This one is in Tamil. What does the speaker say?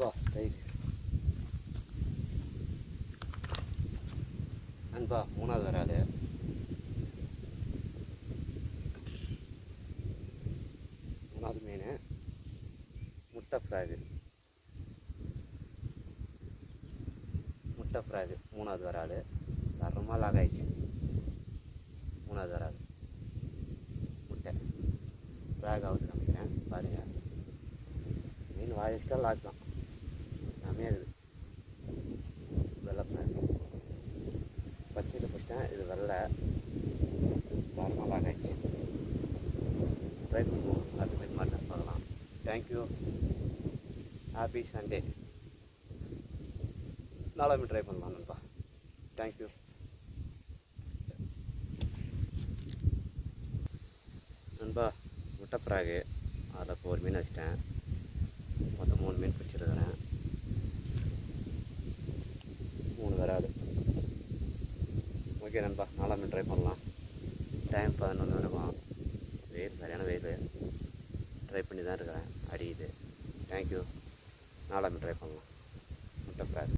நண்பா ஸ்டைல் நண்பா மூணாவது வராது. மூணாவது மீன் முட்டை ஃப்ராகு மூணாவது வராது. தரமாக லாக் ஆகிடுச்சு. மூணாவது வராது முட்டை ஃப்ராக் ஆகுது நினைக்கிறேன். பாருங்கள், மீன் வாயிஸ்க்காக லாக் தான் செம்மையாக இருக்குது. வெள்ளை ஃப்ராக் பச்சையில் போட்டேன். இது வெள்ளை தரமாக லாக் ஆகிடுச்சு. ட்ரை பண்ணுவோம். அதுமாரி மாட்டேன் பார்க்கலாம். தேங்க்யூ. Happy Sunday. நாலாமே ட்ரை பண்ணலாம் நண்பா. தேங்க்யூ. நண்பா முட்டை ஃப்ராகு அதில் இப்போ ஒரு மீன் வச்சிட்டேன். மொத்தம் 3 மீன் பிடிச்சிருக்கிறேன். 3 வராது. ஓகே நண்பா, 4ஆம் மீன் ட்ரை பண்ணலாம். டைம் 11 இருக்கும். வெயில் சரியான வெயில். ட்ரை பண்ணி தான் இருக்கிறேன். அடியுது. தேங்க்யூ. 4ஆம் மீன் ட்ரை பண்ணலாம். முட்டை ஃப்ராக்.